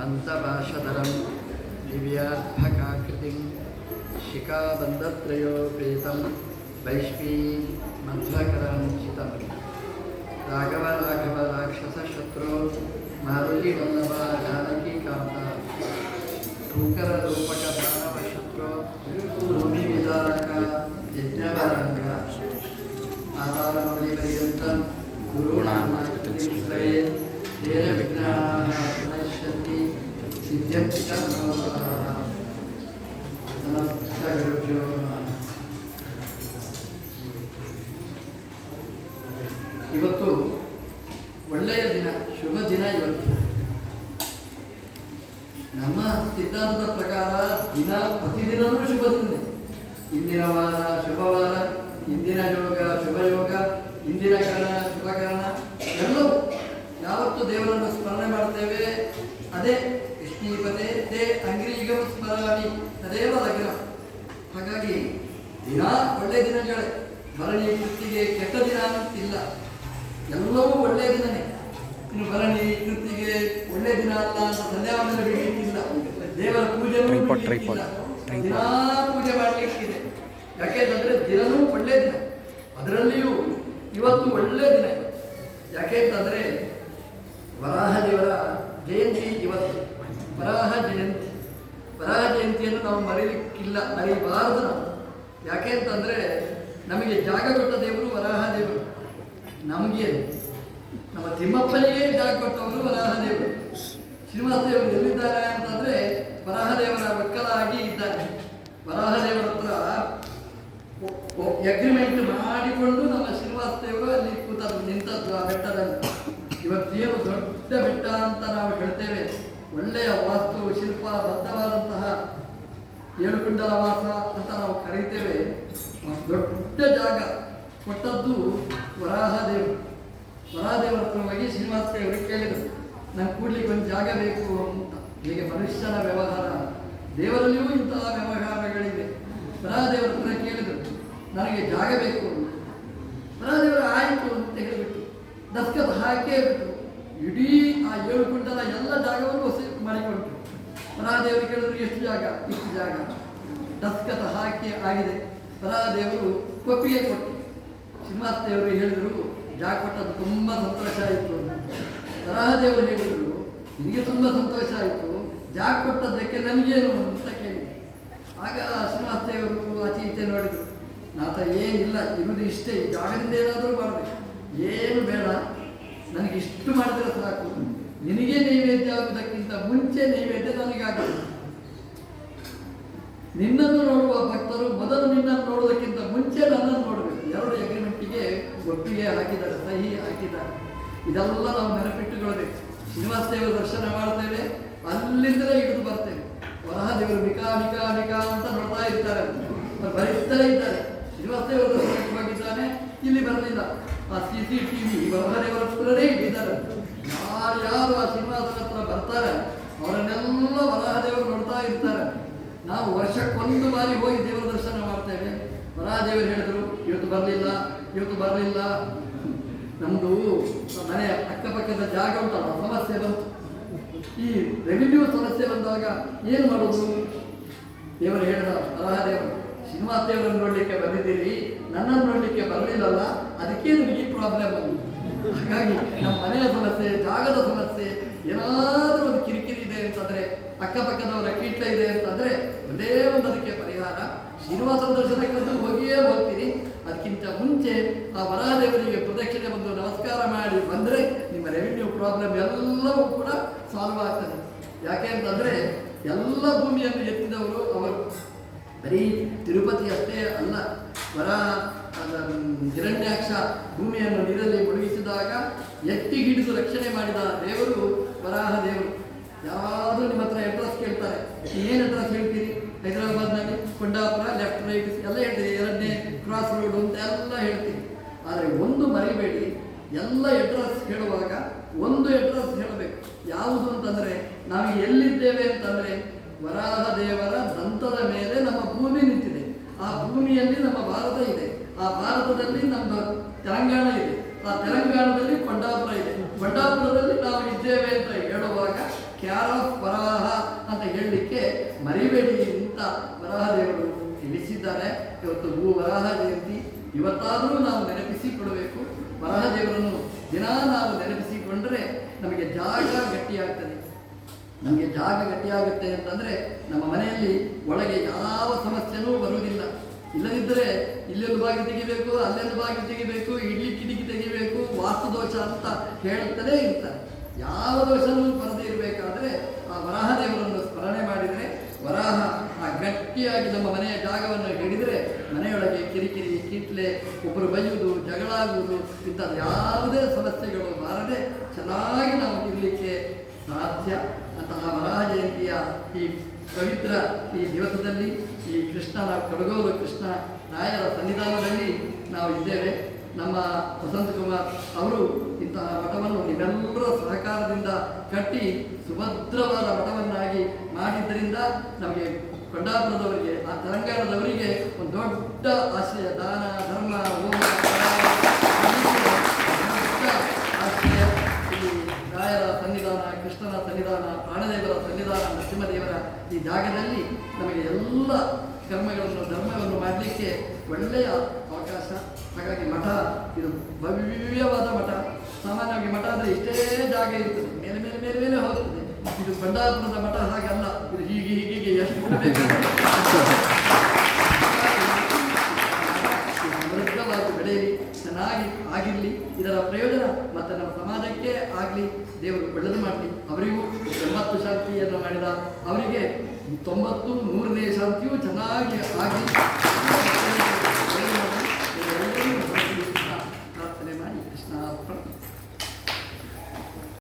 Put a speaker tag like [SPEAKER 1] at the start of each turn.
[SPEAKER 1] ಮಂತಭಾಷಧರಂ ದಿವ್ಯಾರ್ಭಕಾಕೃತಿಂ ಶಿಖಾಬಂಧತ್ರಯೋಪೇತಂ ವೈಷ್ಣೀ ಮಧ್ವಕರಾಂಚಿತಂ ರಾಘವ ರಾಘವ ರಾಕ್ಷಸ ಶತ್ರು ಮಾರುತಿ ವಲ್ಲಭ ಜಾನಕಿ ಕಾಂತ ಶೂಕರ ರೂಪಕ ದಾನವ ಶತ್ರು ಭೂಮಿ ವಿದಾರಕ ಯಜ್ಞವರಂಗ ಆಧಾರಮೌಳಿ ಪರ್ಯಂತಂ ಗುರುಣಾಮಾಕೃತಿಶ್ರಯೇ ತೇನ ವಿಘ್ನಾಃ ಪ್ರಣಶ್ಯಂತಿ ಸಿದ್ಧ್ಯಂತಿ ಚ ಮನೋರಥಾಃ. ನಮಸ್ತೆ ಗುರುಭ್ಯೋ ನಮಃ. ಇವತ್ತು ಒಳ್ಳೆಯ ದಿನ, ಶುಭ ದಿನ. ಇವತ್ತು ನಮ್ಮ ಸಿದ್ಧಾಂತದ ಪ್ರಕಾರ ದಿನ ಪ್ರತಿದಿನವೂ ಶುಭ ದಿನ. ಇಂದಿನ ವಾರ ಶುಭವಾರ, ಇಂದಿನ ಯೋಗ ಶುಭ ಯೋಗ, ಇಂದಿನ ಕರಣ ಶುಭ ಕರಣ, ಎಲ್ಲವೂ ಯಾವತ್ತು ದೇವರನ್ನು ಸ್ಮರಣೆ ಮಾಡ್ತೇವೆ ಅದೇ ವಿಷ್ಣೀಪತೆ ತೇ ಅಂಗ್ರೀಗಂ ಸ್ಮರಾಮಿ ತದೇವ ಲಗ್ನ. ಹಾಗಾಗಿ ದಿನ ಒಳ್ಳೆಯ ದಿನಗಳೇ, ಭರಣಿ ಕೃತಿಗೆ ಕೆಟ್ಟ ದಿನ ಅಂತಿಲ್ಲ, ಎಲ್ಲವೂ ಒಳ್ಳೆಯ ದಿನನೇ. ಇನ್ನು ಭರಣಿ ಕೃತಿಗೆ ಒಳ್ಳೆಯ ದಿನ ಅಲ್ಲ ಅಂತ ಸಂಧ್ಯಾವಂದನೆ ಬಿಡಲಿಕ್ಕಿಲ್ಲ, ದೇವರ ಪೂಜೆ ದಿನ ಪೂಜೆ ಮಾಡಲಿಕ್ಕಿದೆ. ಯಾಕೆಂತಂದ್ರೆ ದಿನವೂ ಒಳ್ಳೆಯ ದಿನ, ಅದರಲ್ಲಿಯೂ ಇವತ್ತು ಒಳ್ಳೆಯ ದಿನ. ಯಾಕೆಂತಂದ್ರೆ ವರಾಹ ದೇವರ ಜಯಂತಿ ಇವತ್ತು, ವರಾಹ ಜಯಂತಿ. ವರಾಹ ಜಯಂತಿಯನ್ನು ನಾವು ಮರೀಲಿಕ್ಕಿಲ್ಲ, ಮರೀಬಾರದು ನಾವು. ಯಾಕೆ ಅಂತಂದರೆ ನಮಗೆ ಜಾಗ ಕೊಟ್ಟ ದೇವರು ವರಾಹ ದೇವರು. ನಮಗೆ ನಮ್ಮ ತಿಮ್ಮಪ್ಪನಿಗೆ ಜಾಗ ಕೊಟ್ಟವರು ವರಾಹ ದೇವರು. ಶ್ರೀನಿವಾಸ ದೇವರು ಎಲ್ಲಿದ್ದಾರೆ ಅಂತಂದರೆ ವರಾಹ ದೇವರ ಒಕ್ಕಲಾಗಿ ಇದ್ದಾರೆ. ವರಾಹ ದೇವರ ಹತ್ರ ಅಗ್ರಿಮೆಂಟ್ ಮಾಡಿಕೊಂಡು ನಮ್ಮ ಶ್ರೀನಿವಾಸ ದೇವರು ಅಲ್ಲಿ ನಿಂತದ್ದು ಆ ಬೆಟ್ಟದಲ್ಲಿ. ಇವತ್ತೇನು ದೊಡ್ಡ ಬೆಟ್ಟ ಅಂತ ನಾವು ಹೇಳ್ತೇವೆ, ಒಳ್ಳೆಯ ವಾಸ್ತು ಶಿಲ್ಪ ಬದ್ಧವಾದಂತಹ ಏಳುಕುಂಡಲ ವಾಸ ಅಂತ ನಾವು ಕರೀತೇವೆ. ದೊಡ್ಡ ಜಾಗ ಕೊಟ್ಟದ್ದು ವರಾಹದೇವರು. ವರಾಹದೇವರ ಹತ್ರ ಹೋಗಿ ಶ್ರೀನಿವಾಸ ದೇವರಿಗೆ ಕೇಳಿದರು, ನಂಗೆ ಕೂಡ್ಲಿಕ್ಕೆ ಒಂದು ಜಾಗ ಬೇಕು ಅಂತ. ಹೀಗೆ ಮನುಷ್ಯನ ವ್ಯವಹಾರ, ದೇವರಲ್ಲಿಯೂ ಇಂತಹ ವ್ಯವಹಾರಗಳಿವೆ. ವರಾಹದೇವರ ಹತ್ರ ಕೇಳಿದರು, ನನಗೆ ಜಾಗ ಬೇಕು ಅಂತ. ವರಾಹದೇವರು ಆಯಿತು ಅಂತ ಹೇಳಿಬಿಟ್ಟು ದಸ್ಕತ್ ಹಾಕೇ ಬಿಟ್ಟು ಇಡೀ ಆ 7 ಕುಂಟಲ ಎಲ್ಲ ಜಾಗವನ್ನು ಮಾಡಿಕೊಂಡ್ರು. ವರಾಹದೇವರು ಕೇಳಿದ್ರು, ಎಷ್ಟು ಜಾಗ? ಇಷ್ಟು ಜಾಗ. ದಸ್ಕತ್ ಹಾಕಿ ಆಗಿದೆ. ವರಾಹದೇವರು ಒಪ್ಪಿಗೆ ಕೊಟ್ಟರು. ಶ್ರೀನಿವಾಸ ದೇವರು ಹೇಳಿದರು, ಜಾಗ ಕೊಟ್ಟದ್ದು ತುಂಬ ಸಂತೋಷ ಆಯಿತು ಅಂತ. ವರಾಹದೇವರು ಹೇಳಿದರು, ನಿನಗೆ ತುಂಬ ಸಂತೋಷ ಆಯಿತು, ಜಾಗ ಕೊಟ್ಟದ್ದಕ್ಕೆ ನನಗೇನು ಅಂತ ಕೇಳಿದೆ. ಆಗ ಶ್ರೀನಿವಾಸ ದೇವರು ಆಚೆ ಈಚೆ ನೋಡಿದರು, ನಾತ ಏನಿಲ್ಲ, ಇರುವುದು ಇಷ್ಟೇ, ಈ ಜಾಗದಿಂದ ಏನಾದರೂ ಮಾಡಬೇಕು, ಏನು ಬೇಡ, ನನಗೆ ಇಷ್ಟು ಮಾಡಿದರೆ ಸಾಕು. ನಿನಗೆ ನೈವೇದ್ಯ ಆಗುವುದಕ್ಕಿಂತ ಮುಂಚೆ ನೈವೇದ್ಯ ನನಗಾಗಬೇಕು. ನಿನ್ನನ್ನು ನೋಡುವ ಭಕ್ತರು ಮೊದಲು ನಿನ್ನನ್ನು ನೋಡುವುದಕ್ಕಿಂತ ಮುಂಚೆ ನನ್ನನ್ನು ನೋಡಬೇಕು. 2 ಅಗ್ರಿಮೆಂಟಿಗೆ ಒಪ್ಪಿಗೆ ಹಾಕಿದ್ದಾರೆ, ಸಹಿ ಹಾಕಿದ್ದಾರೆ. ಇದೆಲ್ಲ ನಾವು ನೆನಪಿಟ್ಟುಕೊಳ್ಳಬೇಕು. ಶ್ರೀನಿವಾಸ ದೇವರ ದರ್ಶನ ಮಾಡ್ತೇವೆ, ಅಲ್ಲಿಂದಲೇ ಹಿಡಿದು ಬರ್ತೇವೆ. ವರಾಹದೇವರು ನಿಕಾ ನಿಕಾ ನಿಕಾ ಅಂತ ನೋಡ್ತಾ ಇರ್ತಾರೆ, ಬರೀತಾರೆ ಇದ್ದಾರೆ. ಶ್ರೀನಿವಾಸ ದೇವರ ದರ್ಶನಕ್ಕೆ ಹೋಗಿದ್ದಾನೆ, ಇಲ್ಲಿ ಬರಲಿಲ್ಲ. ಆ CCTV ವರಾಹದೇವರ ಹತ್ರನೇ ಇಟ್ಟಿದ್ದಾರೆ. ಯಾರು ಆ ಶ್ರೀನಿವಾಸನ ಹತ್ರ ಬರ್ತಾರೆ ಅವರನ್ನೆಲ್ಲ ವರಾಹದೇವರು ನೋಡ್ತಾ ಇರ್ತಾರೆ. ನಾವು ವರ್ಷಕ್ಕೊಂದು ಬಾರಿ ಹೋಗಿ ದೇವರ ದರ್ಶನ ಮಾಡ್ತೇವೆ. ವರಾಹದೇವರು ಹೇಳಿದರು, ಇವತ್ತು ಬರಲಿಲ್ಲ. ನಮ್ಮದು ಮನೆ ಅಕ್ಕಪಕ್ಕದ ಜಾಗ ಉಂಟಲ್ಲ, ಸಮಸ್ಯೆ ಬಂತು. ಈ ರೆವಿನ್ಯೂ ಸಮಸ್ಯೆ ಬಂದಾಗ ಏನು ಮಾಡೋದು? ದೇವರು ಹೇಳಿದ, ವರಾಹದೇವರು, ಶ್ರೀನಿವಾಸ ದೇವರನ್ನು ನೋಡಲಿಕ್ಕೆ ಬಂದಿದ್ದೀರಿ, ನನ್ನನ್ನು ನೋಡಲಿಕ್ಕೆ ಬರಲಿಲ್ಲಲ್ಲ, ಅದಕ್ಕೆ ನಿಮಗೆ ಈ ಪ್ರಾಬ್ಲಮ್ ಬಂದಿದೆ. ಹಾಗಾಗಿ ನಮ್ಮ ಮನೆಯ ಸಮಸ್ಯೆ, ಜಾಗದ ಸಮಸ್ಯೆ, ಏನಾದರೂ ಒಂದು ಕಿರಿಕಿರಿ ಇದೆ ಅಂತಂದರೆ, ಅಕ್ಕಪಕ್ಕದವರ ಕೀಟ ಇದೆ ಅಂತಂದರೆ ಒಂದೇ ಒಂದು ಅದಕ್ಕೆ ಪರಿಹಾರ. ಶ್ರೀನಿವಾಸ ದರ್ಶನಕ್ಕೆ ಬಂದು ಹೋಗಿಯೇ ಹೋಗ್ತೀರಿ. ಅದಕ್ಕಿಂತ ಮುಂಚೆ ಆ ವರಾಹದೇವರಿಗೆ ಪ್ರದಕ್ಷಿಣೆ ಬಂದು ನಮಸ್ಕಾರ ಮಾಡಿ ಬಂದರೆ ನಿಮ್ಮ ರೆವಿನ್ಯೂ ಪ್ರಾಬ್ಲಮ್ ಎಲ್ಲವೂ ಕೂಡ ಸಾಲ್ವ್ ಆಗ್ತದೆ. ಯಾಕೆ ಅಂತಂದರೆ ಎಲ್ಲ ಭೂಮಿಯನ್ನು ಎತ್ತಿದವರು ಅವರು. ಬರೀ ತಿರುಪತಿ ಅಷ್ಟೇ ಅಲ್ಲ, ಹಿರಣ್ಯಾಕ್ಷ ಭೂಮಿಯನ್ನು ನೀರಲ್ಲಿ ಮುಳುಗಿಸಿದಾಗ ಎತ್ತಿ ಹಿಡಿದು ರಕ್ಷಣೆ ಮಾಡಿದ ದೇವರು ವರಾಹ ದೇವರು. ಯಾರಾದರೂ ನಿಮ್ಮ ಹತ್ರ ಅಡ್ರೆಸ್ ಕೇಳ್ತಾರೆ, ಏನು ಅಡ್ರೆಸ್ ಹೇಳ್ತೀರಿ? ಹೈದರಾಬಾದ್ನಲ್ಲಿ ಕೊಂಡಾಪುರ, ಲೆಫ್ಟ್ ರೈಟ್ ಎಲ್ಲ ಹೇಳ್ತೀರಿ, 2ನೇ ಕ್ರಾಸ್ ರೋಡ್ ಅಂತ ಎಲ್ಲ ಹೇಳ್ತೀರಿ. ಆದರೆ ಒಂದು ಮರಿಬೇಡಿ, ಎಲ್ಲ ಅಡ್ರೆಸ್ ಹೇಳುವಾಗ ಒಂದು ಅಡ್ರೆಸ್ ಹೇಳಬೇಕು. ಯಾವುದು ಅಂತಂದರೆ, ನಾವು ಎಲ್ಲಿದ್ದೇವೆ ಅಂತಂದರೆ ವರಾಹ ದೇವರ ದಂತದ ಮೇಲೆ ನಮ್ಮ ಭೂಮಿ ನಿಂತಿದೆ. ಆ ಭೂಮಿಯಲ್ಲಿ ನಮ್ಮ ಭಾರತ ಇದೆ. ಆ ಭಾರತದಲ್ಲಿ ನಮ್ಮ ತೆಲಂಗಾಣ ಇದೆ. ಆ ತೆಲಂಗಾಣದಲ್ಲಿ ಕೊಂಡಾಪುರ ಇದೆ. ಕೊಂಡಾಪುರದಲ್ಲಿ ನಾವು ಇದ್ದೇವೆ ಅಂತ ಹೇಳುವಾಗ ಕ್ಯಾರ್ ಆಫ್ ವರಾಹ ಅಂತ ಹೇಳಲಿಕ್ಕೆ ಮರಿಬೇಡಿ ಅಂತ ವರಾಹದೇವರು ತಿಳಿಸಿದ್ದಾರೆ. ಇವತ್ತು ಭೂ ವರಾಹ ಜಯಂತಿ. ಇವತ್ತಾದರೂ ನಾವು ನೆನಪಿಸಿಕೊಡಬೇಕು. ವರಾಹದೇವರನ್ನು ದಿನ ನಾವು ನೆನಪಿಸಿಕೊಂಡರೆ ನಮಗೆ ಜಾಗ ಗಟ್ಟಿಯಾಗ್ತದೆ. ನಮಗೆ ಜಾಗ ಗಟ್ಟಿಯಾಗುತ್ತೆ ಅಂತಂದರೆ ನಮ್ಮ ಮನೆಯಲ್ಲಿ ಒಳಗೆ ಯಾವ ಸಮಸ್ಯೆನೂ ಬರುವುದಿಲ್ಲ. ಇಲ್ಲದಿದ್ದರೆ ಇಲ್ಲೊಂದು ಬಾಗಿ ತೆಗಿಬೇಕು, ಅಲ್ಲೊಂದು ಬಾಗಿ ತೆಗಿಬೇಕು, ಇಡ್ಲಿ ಕಿಟಕಿ ತೆಗಿಬೇಕು, ವಾಸ್ತು ದೋಷ ಅಂತ ಹೇಳ್ತಲೇ ಇರ್ತಾರೆ. ಯಾವ ದೋಷನೂ ಬರದೇ ಇರಬೇಕಾದ್ರೆ ಆ ವರಾಹದೇವರನ್ನು ಸ್ಮರಣೆ ಮಾಡಿದರೆ, ವರಾಹ ಆ ಗಟ್ಟಿಯಾಗಿ ನಮ್ಮ ಮನೆಯ ಜಾಗವನ್ನು ಹಿಡಿದರೆ ಮನೆಯೊಳಗೆ ಕಿರಿಕಿರಿ, ಕಿಟ್ಲೆ, ಒಬ್ಬರು ಬೈಯುವುದು, ಜಗಳ ಆಗುವುದು ಇಂಥದ್ದು ಯಾವುದೇ ಸಮಸ್ಯೆಗಳು ಬಾರದೆ ಚೆನ್ನಾಗಿ ನಾವು ಇರಲಿಕ್ಕೆ ಸಾಧ್ಯ. ಅಂತಹ ವರಾಹ ಜಯಂತಿಯ ಈ ಪವಿತ್ರ ಈ ದಿವಸದಲ್ಲಿ ಈ ಕೃಷ್ಣನ ಕಡಗೋಲು ಕೃಷ್ಣ ರಾಯರ ಸನ್ನಿಧಾನದಲ್ಲಿ ನಾವು ಇದ್ದೇವೆ. ನಮ್ಮ ವಸಂತಕುಮಾರ್ ಅವರು ಇಂತಹ ಮಠವನ್ನು ನಿಮ್ಮೆಲ್ಲರ ಸಹಕಾರದಿಂದ ಕಟ್ಟಿ ಸುಭದ್ರವಾದ ಮಠವನ್ನಾಗಿ ಮಾಡಿದ್ದರಿಂದ ನಮಗೆ ಕೊಂಡಾಪುರದವರಿಗೆ, ಆ ತೆಲಂಗಾಣದವರಿಗೆ ಒಂದು ದೊಡ್ಡ ಆಶ್ರಯ, ದಾನ ಧರ್ಮ ಹೋಮ ಆಶ್ರಯ ಈ ರಾಯರ ಸನ್ನಿಧಾನ, ಕೃಷ್ಣನ ಸನ್ನಿಧಾನ, ಪ್ರಾಣದೇವರ ಸನ್ನಿಧಾನ, ನರಸಿಂಹದೇವರ ಈ ಜಾಗದಲ್ಲಿ ನಮಗೆ ಎಲ್ಲ ಕರ್ಮಗಳನ್ನು ಧರ್ಮವನ್ನು ಮಾಡಲಿಕ್ಕೆ ಒಳ್ಳೆಯ ಅವಕಾಶ. ಹಾಗಾಗಿ ಮಠ ಇದು ಭವ್ಯವಾದ ಮಠ. ಸಾಮಾನ್ಯವಾಗಿ ಮಠ ಅಂದರೆ ಇಷ್ಟೇ ಜಾಗ ಇರ್ತದೆ, ಮೇಲೆ ಮೇಲೆ ಮೇಲೆ ಮೇಲೆ ಹೋಗ್ತದೆ. ಇದು ಕೊಂಡಾಪುರದ ಮಠ ಹಾಗಲ್ಲ, ಇದು ಹೀಗೆ ಹೀಗೆ ಎಷ್ಟು ಸಮೃದ್ಧವಾಗಿ ಬೆಳೆಯಲಿ, ಚೆನ್ನಾಗಿ ಆಗಿರಲಿ. ಇದರ ಪ್ರಯೋಜನ ಮತ್ತು ನಮ್ಮ ಸಮಾಜಕ್ಕೆ ಆಗಲಿ, ದೇವರು ಒಳ್ಳೆಯದು ಮಾಡಲಿ. ಅವರಿಗೂ 80 ಶಾಂತಿಯನ್ನು ಮಾಡಿದ ಅವರಿಗೆ 90, 100ನೇ ಶಾಂತಿಯೂ ಚೆನ್ನಾಗಿ ಆಗಲಿ.